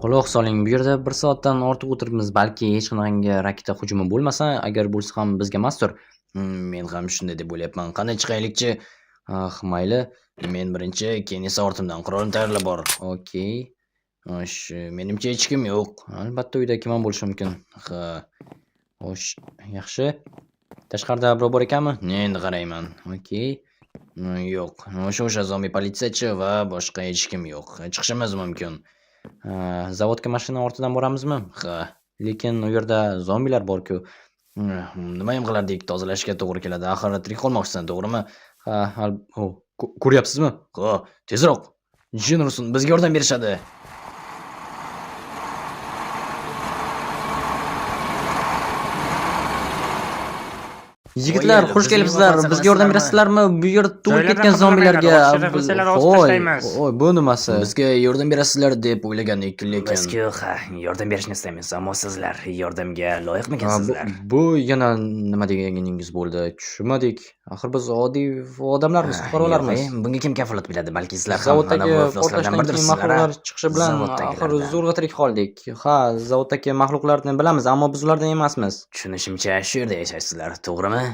Quloq soling, bu yerda 1 soatdan ortiq o'tiribmiz. Balki hech qanaqangi raketa hujumi bo'lmasa, agar bo'lsa ham bizga emasdir. Men ham shunday deb o'ylayapman. Qanday chiqaylikchi? Mayli. Men birinchi, keyin esa ortimdan qurolni tayyorlab bor. Okey. Menimcha hech kim yo'q. Albatta uyda kim ham bo'lishi mumkin. Xo'sh, yaxshi. Tashqarida birov bor ekanmi? Endi qarayman. Okey. Yo'q. O'sha zombi politsiyachi va boshqa hech kim yo'q. Chiqishimiz mumkin. Zavodga mashina ortidan boramizmi? Lekin u yerda zombilar bor-ku. Nima ham qilardik? Tozalashga to'g'ri keladi. Axir tirik qolmoqchisan, to'g'rimi? Ko'ryapsizmi? Tezroq. Jin ursin, bizga yordam berishadi. Yigitlar, xush kelibsizlar. Bizga yordam berasizlarmi? Bu yerda tug'ilib ketgan zombilarga. Voy, bu nimasi? Bizga yordam berasizlar deb o'ylagandik, lekin Bizga yordam berishni istaymiz, ammo sizlar yordamga loyiqmikansizlar? Bu yana nima deganingiz bo'ldi? Tushunmadik. Axir biz oddiy odamlarmiz, fuqarolarmiz. Bunga kim kafolat beradi? Balki sizlar ham Zavoddagi mana bu ifloslardan portlashdan keyin mahluqlar chiqishi bilan axir zo'rg'a tirik qoldik. Zavoddagi mahluqlarni bilamiz, ammo biz ulardan emasmiz. Tushunishimcha, shu yerda yashaysizlar, to'g'rimi?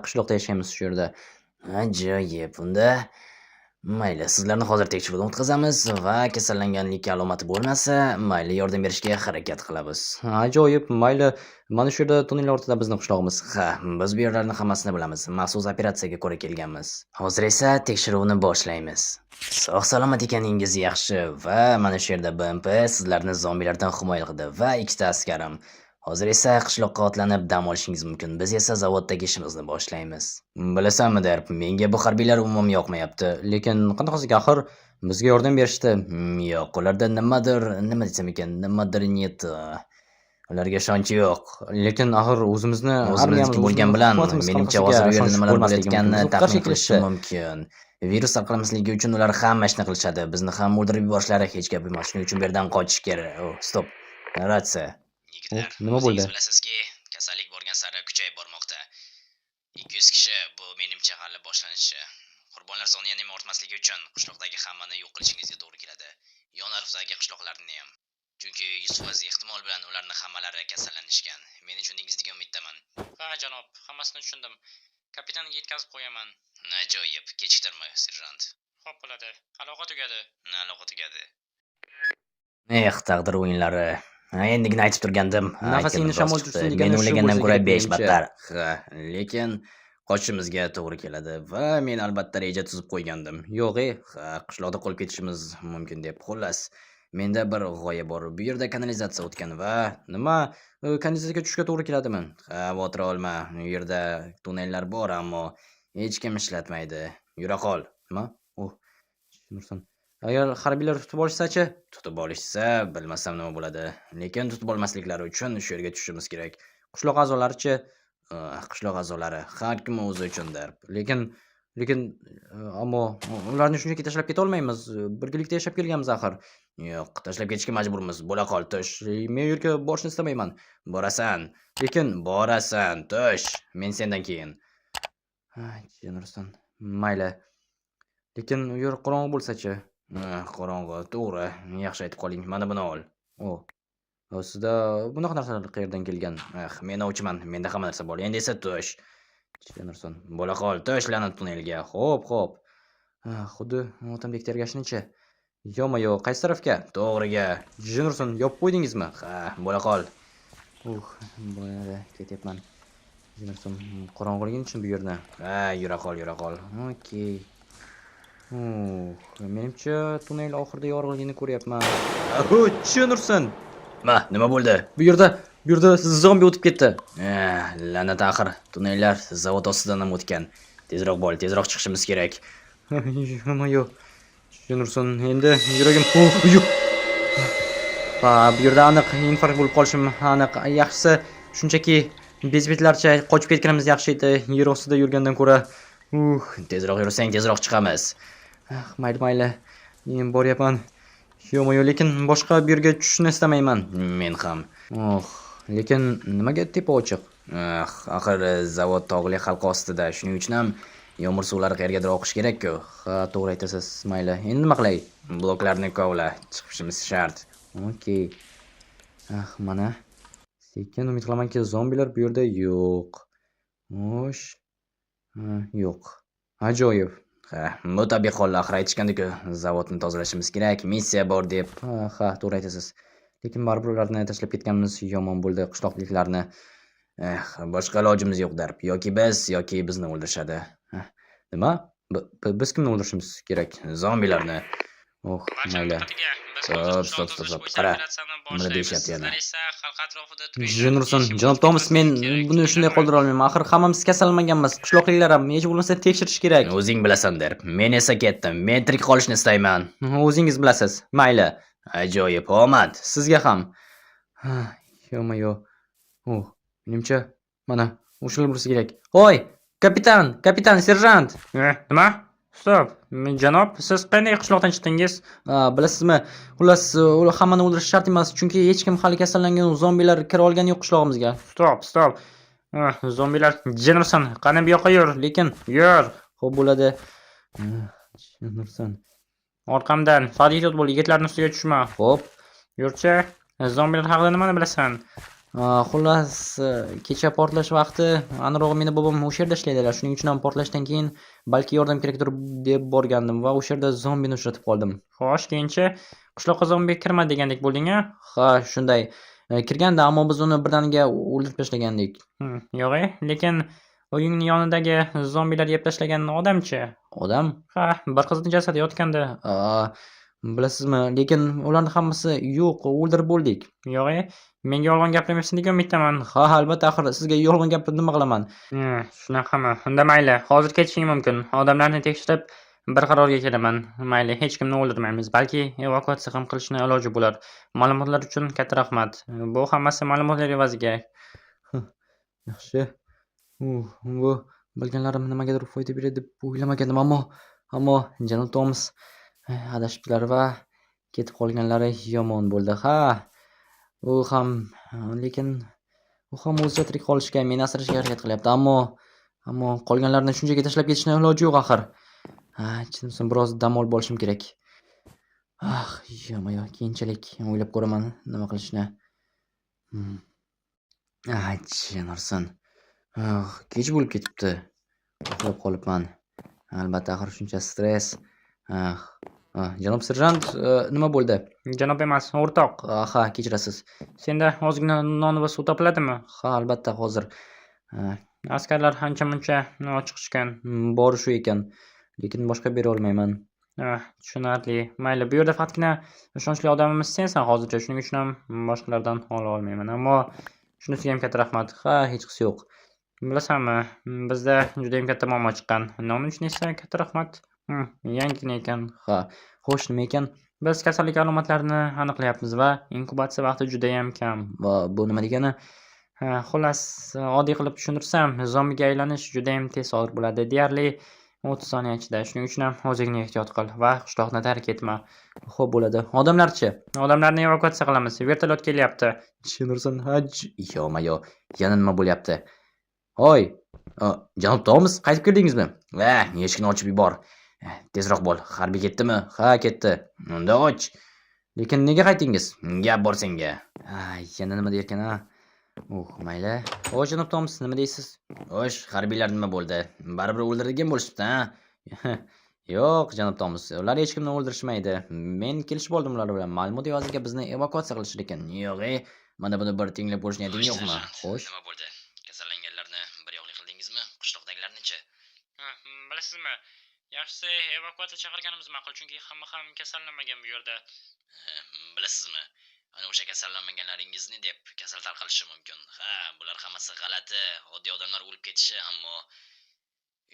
Qishloqda yashaymiz shu yerda. Ajoyib. Unda mayli, sizlarni hozir tekshiruvdan o'tkazamiz va kasallanganlik alomati bo'lmasa, mayli yordam berishga harakat qilamiz. Ajoyib, mayli. Mana shu yerda tunnel ortida bizning qishlog'imiz. Biz bu yerlarni hammasini bilamiz. Maxsus operatsiyaga ko'ra kelganmiz. Hozir esa tekshiruvni boshlaymiz. Sog' salomat ekaningiz yaxshi va mana shu yerda BMP sizlarni zombilardan himoya qildi va 2 ta askarim. Hozir esa qishloqqa otlanib dam olishingiz mumkin. Biz esa zavoddagi ishimizni boshlaymiz. Bilasanmi, Darb, menga bu harbiylar umuman yoqmayapti. Lekin qanaqasiga axir bizga yordam berishdi. Yo'q, ularda nima desam ekan, nimadir niyat. Ularga ishonch yo'q. Lekin axir o'zimizniki bo'lgan bilan menimcha hozir u yerda nimalar bo'layotganini taxmin qilish mumkin. Virus tarqalmasligi uchun ular hamma ishni qilishadi. Bizni ham o'ldirib yuborishlari hech gap emas. Shuning uchun bu yerdan qochish kerak. Stop. Ratsiya. Yigitlar, nima bo'ldi? Bilasizki, kasallik borgan sari kuchayib bormoqda. 200 kishi bu menimcha hali boshlanishi. Qurbonlar soni yana ortmasligi uchun qishloqdagi hammani yo'q qilishingizga to'g'ri keladi. Yon atrofdagi qishloqlarni ham. Chunki 100% ehtimol bilan ularning hammalari kasallanishgan. Men tushunishingiz degan umiddaman. Janob, hammasini tushundim. Kapitanga yetkazib qo'yaman. Ajoyib, kechiktirma, serjant. Xo'p bo'ladi. Aloqa tugadi. Aloqa tugadi. Taqdir o'yinlari. Endigina aytib turgandim. Nafasingni shamol tursin degan. Men o'ylagandan ko'ra 5 battar. Lekin qochishimizga to'g'ri keladi va men albatta reja tuzib qo'ygandim. Yo'q, qishloqda qolib ketishimiz mumkin deb. Xullas, menda bir g'oya bor. Bu yerda kanalizatsiya o'tgan va nima? Kanalizatsiyaga tushishga to'g'ri keladimi? Xavotir olma. U yerda tunnellar bor, ammo hech kim ishlatmaydi. Yura qol. Nima? Tushunursan. Agar harbiylar tutib olishsa-chi? Tutib olishsa, bilmasam nima bo'ladi. Lekin tutib olmasliklari uchun shu yerga tushishimiz kerak. Qishloq a'zolari-chi? Qishloq a'zolari har kim o'zi uchun Darb. Lekin ammo ularni shunchaki tashlab keta olmaymiz. Birgalikda yashab kelganmiz axir. Yo'q, tashlab ketishga majburmiz. Bo'la qol, tush. Men u yerga borishni istamayman. Borasan. Lekin borasan, tush. Men sendan keyin. Jenursan. Mayli. Lekin u yer qorong'u bo'lsa-chi? Qorong'u, to'g'ri. Yaxshi aytib qoling. Mana buni ol. Sizda bunaqa narsalar qayerdan kelgan? Men ovchiman. Menda hamma narsa bor. Endi esa tush. Jenursan. Bo'la qol, tush la'nat tunnelga. Xo'p. Xuddi otamdek tergashnichi. Yo'q, qaysi tarafga? To'g'riga. Jenursan, yopib qo'ydingizmi? Bo'la qol. Bo'ladi, ketyapman. Jenursan, qorong'uligini tushun bu yerni. Yura qol. Okey. Menimcha tunnel oxirida yorug'ligini ko'ryapman. Tushunursan. Nima bo'ldi? Bu yerda zombi o'tib ketdi. La'nat axir. Tunnellar zavod ostidan ham o'tgan. Tezroq bo'l, tezroq chiqishimiz kerak. Yo'q. Tushunursan, endi yuragim. Bu yerda aniq infarkt bo'lib qolishim aniq. Yaxshisi shunchaki bezbetlarcha qochib ketganimiz yaxshi edi. Yer ostida yurgandan ko'ra. Tezroq yursang, tezroq chiqamiz. Mayli. Men boryapman. Yo'q, lekin boshqa bir yerga tushishni istamayman. Men ham. lekin nimaga tepa ochiq? Axir zavod tog'li halqa ostida, shuning uchun ham yomg'ir suvlari qayergadir oqish kerak-ku. Ha, to'g'ri aytasiz. Mayli. Endi nima qilay? Bloklarni kovla, chiqishimiz shart. Okey. Mana. Lekin umid qilamanki, zombilar bu yerda yo'q. Xo'sh. Yo'q. Ajoyib. Bu tabiiy hollar axir aytishgandiku, zavodni tozalashimiz kerak, missiya bor deb. Ha, to'g'ri aytasiz. Lekin baribir ularni tashlab ketganimiz yomon bo'ldi, qishloqliklarni. Boshqa ilojimiz yo'q darb. Yoki bizni o'ldirishadi. Nima? Biz kimni o'ldirishimiz kerak? Zombilarni. Mayli. Stop. Qara. Nima deyishyapti yana? Jenurson, janob Tomas, men buni shunday qoldira olmayman. Axir hammamiz kasallanmaganmiz. Qishloqliklar ham hech bo'lmasa tekshirish kerak. O'zing bilasan der. Men esa ketdim. Men tirik qolishni istayman. O'zingiz bilasiz. Mayli. Ajoyib omad. Sizga ham. Yo. Menimcha mana o'shalar bo'lsa kerak. Voy, kapitan, serjant. Nima? Stop. Janob, siz qanday qishloqdan chiqdingiz? Bilasizmi? Xullas, ular hammani o'ldirish shart emas, chunki hech kim hali kasallangan zombilar kira olgani yo'q qishlog'imizga. Stop. Zombilar Jennerson, qani bu yoqqa yur. Lekin Yur. xo'p bo'ladi. Jennerson. Orqamdan faqat ehtiyot bo'l, yigitlarning ustiga tushma. Xo'p. Yurchi, zombilar haqida nimani bilasan? Xullas, kecha portlash vaqti anrog'i meni bobom o'sha yerda ishlaydilar. Shuning uchun ham portlashdan keyin balki yordam kerakdir deb borgandim va o'sha yerda zombini uchratib qoldim. Xo'sh, keyinchi qishloqqa zombi kirma degandek bo'lding-a? Ha, shunday. Kirganda, ammo biz uni birdaniga o'ldirib tashlagandik. Yo'q, lekin uyingning yonidagi zombilar yeb tashlagan odamchi? Odam? Ha, bir qizning jasadi yotganda. Bilasizmi, lekin ularning hammasi yo'q, o'ldirib bo'ldik. Yo'q, menga yolg'on gapirmayapsan degan umiddaman. Ha, albatta, axir sizga yolg'on gapirib nima qilaman? Shunaqami? Unda mayli, hozir ketishing mumkin. Odamlarni tekshirib bir qarorga kelaman. Mayli, hech kimni o'ldirmaymiz, balki evakuatsiya ham qilishni iloji bo'lar. Ma'lumotlar uchun katta rahmat. Bu hammasi ma'lumotlar evaziga. Yaxshi. Bu bilganlarim nimagadir foyda beradi deb o'ylamagandim, ammo janob Tomas adashibdilar va ketib qolganlari yomon bo'ldi. Ha. Lekin u ham o'zicha tirik qolishga, meni asrashga harakat qilyapti, ammo qolganlarni shunchaki tashlab ketishni iloji yo'q axir. Chinsan biroz dam olib olishim kerak. Keyinchalik o'ylab ko'raman nima qilishni. Jennerson. Kech bo'lib ketibdi. Uxlab qolibman. Albatta, axir shuncha stress. Janob serjant, nima bo'ldi? Janob emas, o'rtoq. Ha, kechirasiz. Senda ozgina non va suv topiladimi? Ha, albatta, hozir. Askarlar ancha-muncha ochiq chiqqan. Bori shu ekan, lekin boshqa bera olmayman. Tushunarli. Mayli, bu yerda faqatgina ishonchli odamimiz sensan hozircha, shuning uchun ham boshqalardan ola olmayman. Ammo shunisiga ham katta rahmat. Ha, hech qisi yo'q. Bilasanmi, bizda juda ham katta muammo chiqqan. Nima uchun esa katta rahmat? Yangina ekan. Ha, xo'sh, nima ekan? Biz kasallik alomatlarini aniqlayapmiz va inkubatsiya vaqti juda ham kam. Bu nima degani? Xullas, oddiy qilib tushuntirsam, zombiga aylanish juda ham tez sodir bo'ladi. Deyarli 30 soniya ichida. Shuning uchun ham o'zingni ehtiyot qil va qishloqni tark etma. Xo'p bo'ladi. Odamlarchi? Odamlarni evakuatsiya qilamiz. Vertolyot kelyapti. Jennerson, yo, yana nima bo'lyapti? Hoy, janob Tomas, qaytib keldingizmi? Eshikni ochib yubor. Tezroq bo'l. Harbiy ketdimi? Ha, ketdi. Unda och. Lekin nega qaytdingiz? Gap bor senga. Yana nima deyarkan, ha? Mayli. Janob Tomas, nima deysiz? Xo'sh, harbiylar nima bo'ldi? Baribir o'ldirgan bo'lishibdi, ha? Yo'q, janob Tomas, ular hech kimni o'ldirishmaydi. Men kelishib oldim ular bilan. Ma'lumot evaziga bizni evakuatsiya qilishar ekan. Yo'q, mana buni bir tinglab ko'rish niyating yo'qmi? Xo'sh. Nima bo'ldi? Kasallanganlarni bir yo'qlik qildingizmi? Qishloqdagilarni-chi? Bilasizmi? Yaxshisi evakuatsiya chaqirganimiz ma'qul, chunki hamma ham kasallanmagan bu yerda. Bilasizmi? Ana o'sha kasallanmaganlaringizni deb kasal tarqalishi mumkin. Ha, bular hammasi g'alati. Oddiy odamlar o'lib ketishi, ammo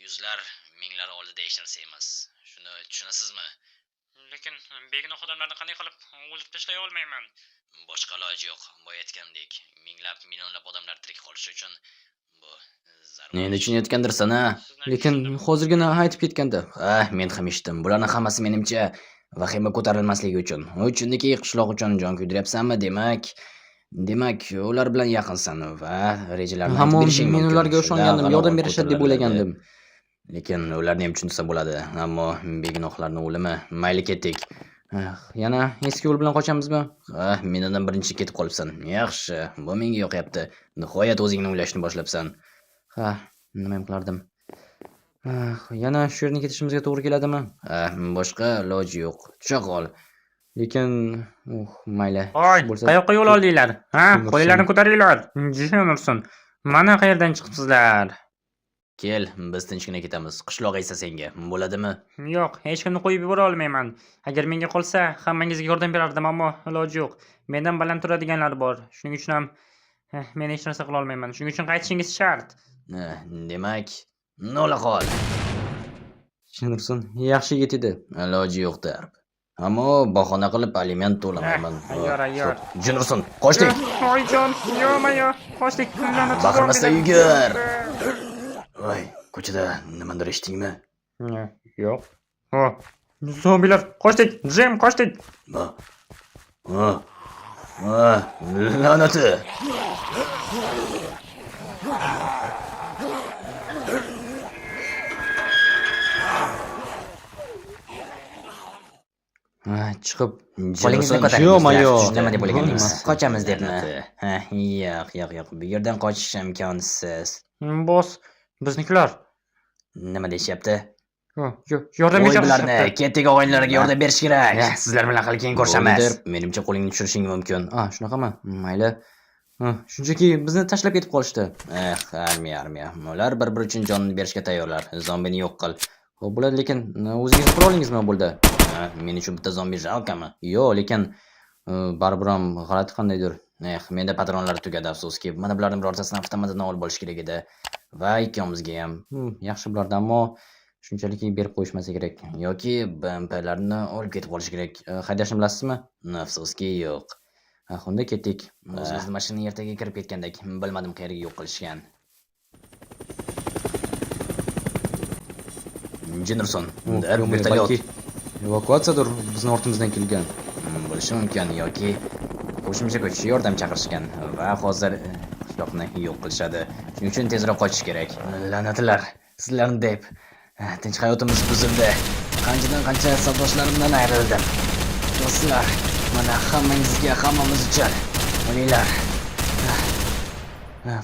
yuzlar, minglar oldida hech narsa emas. Shuni tushunasizmi? Lekin begunoh odamlarni qanday qilib o'ldirib tashlay olmayman? Boshqa iloji yo'q. Boya aytgandek, minglab, millionlab odamlar tirik qolishi uchun bu zarur. Endi tushunayotgandirsan, ha? Lekin hozirgina aytib ketgandi. Men ham eshitdim. Bularning hammasi menimcha vahima ko'tarilmasligi uchun. Chunki qishloq uchun jon kuydiryapsanmi, demak, Demak, ular bilan yaqinsan va rejalarni aytib Ammo berishing men mumkin. ularga Shunda ishongandim, g'alaba yordam berishadi deb ko'tariladi. o'ylagandim. Lekin ularni ham tushunsa bo'ladi. Ammo begunohlarning o'limi. Mayli ketdik. Yana eski yo'l bilan qochamizmi? Mendan birinchi ketib qolibsan. Yaxshi, bu menga yoqyapti. Nihoyat o'zingni o'ylashni boshlabsan. Ha, nima ham qilardim. Yana shu yerdan ketishimizga to'g'ri keladimi? Boshqa iloji yo'q. Tusha qol. Lekin, mayli. Voy, Bo'lsa, qayoqqa yo'l oldinglar? Ha, Nursun. qo'llaringlarni ko'taringlar. Jism Nursun. Mana qayerdan chiqibsizlar? Kel, biz tinchgina ketamiz. Qishloq esa senga. Bo'ladimi? Yo'q, hech kimni qo'yib yubora olmayman. Agar menga qolsa, hammangizga yordam berardim, ammo iloji yo'q. Mendan baland turadiganlar bor. Shuning uchun ham men hech narsa qila olmayman. Shuning uchun qaytishingiz shart. Demak, nola qol. Nursun, yaxshi yigit edi. Iloji yo'q darb. Ammo bahona qilib aliment to'lamayman. Ayyor. Jinursun, qochdik. Oyjon, yo'ma-yo, qochdik. Baqirmasdan yugur. Voy, ko'chada nimadir eshitdingmi? Yo'q. Ho, zombilar, qochdik. Jim, qochdik. La'nati. Chiqib, Qo'lingizni ko'taring. Yo'ma-yo. Nima deb o'ylaganingiz? Qochamiz debmi? Yo'q. Bu yerdan qochish imkonsiz. Boss, biznikilar. Nima deyishyapti? Yordam Qo'y berishadi. bularni, ketdik og'aynilarga yordam berish kerak. Sizlar bilan hali keyin ko'rishamiz. Menimcha qo'lingni tushirishing mumkin. Shunaqami? Mayli. Shunchaki bizni tashlab ketib qolishdi. Armiya. Ular bir-biri uchun jonini berishga tayyorlar. Zombini yo'q qil. Xo'p, bo'ladi, lekin o'zingiz qurolingiz nima bo'ldi? Men uchun bitta zombi jalkami? Yo'q, lekin baribir ham g'alati qandaydir. Menda patronlar tugadi, afsuski. Mana bularning birortasini avtomatdan olib bo'lish kerak edi. Va ikkovimizga ham. Yaxshi bo'lardi, ammo shunchalik berib qo'yishmasa kerak. Yoki BMPlarni olib ketib qolish kerak. Haydashni bilasizmi? Afsuski yo'q. Unda ketdik. O'zimizni mashina ertaga kirib ketgandek, bilmadim qayerga yo'q qilishgan. Jinurson, vertolyot. Evakuatsiyadir bizning ortimizdan kelgan. Bo'lishi mumkin yoki qo'shimcha kuch yordam chaqirishgan va hozir qishloqni yo'q qilishadi. Shuning uchun tezroq qochish kerak. La'natlar, sizlarni deb tinch hayotimiz buzildi. Qancha sardoshlarimdan ayrildim. Do'stlar, mana hammamiz uchun o'linglar.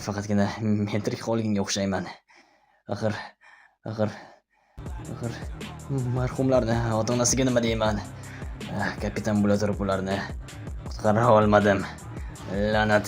Faqatgina men tirik qolganga o'xshayman. Axir marhumlarni ota-onasiga nima deyman? Kapitan bo'la turib ularni qutqara olmadim. La'nat.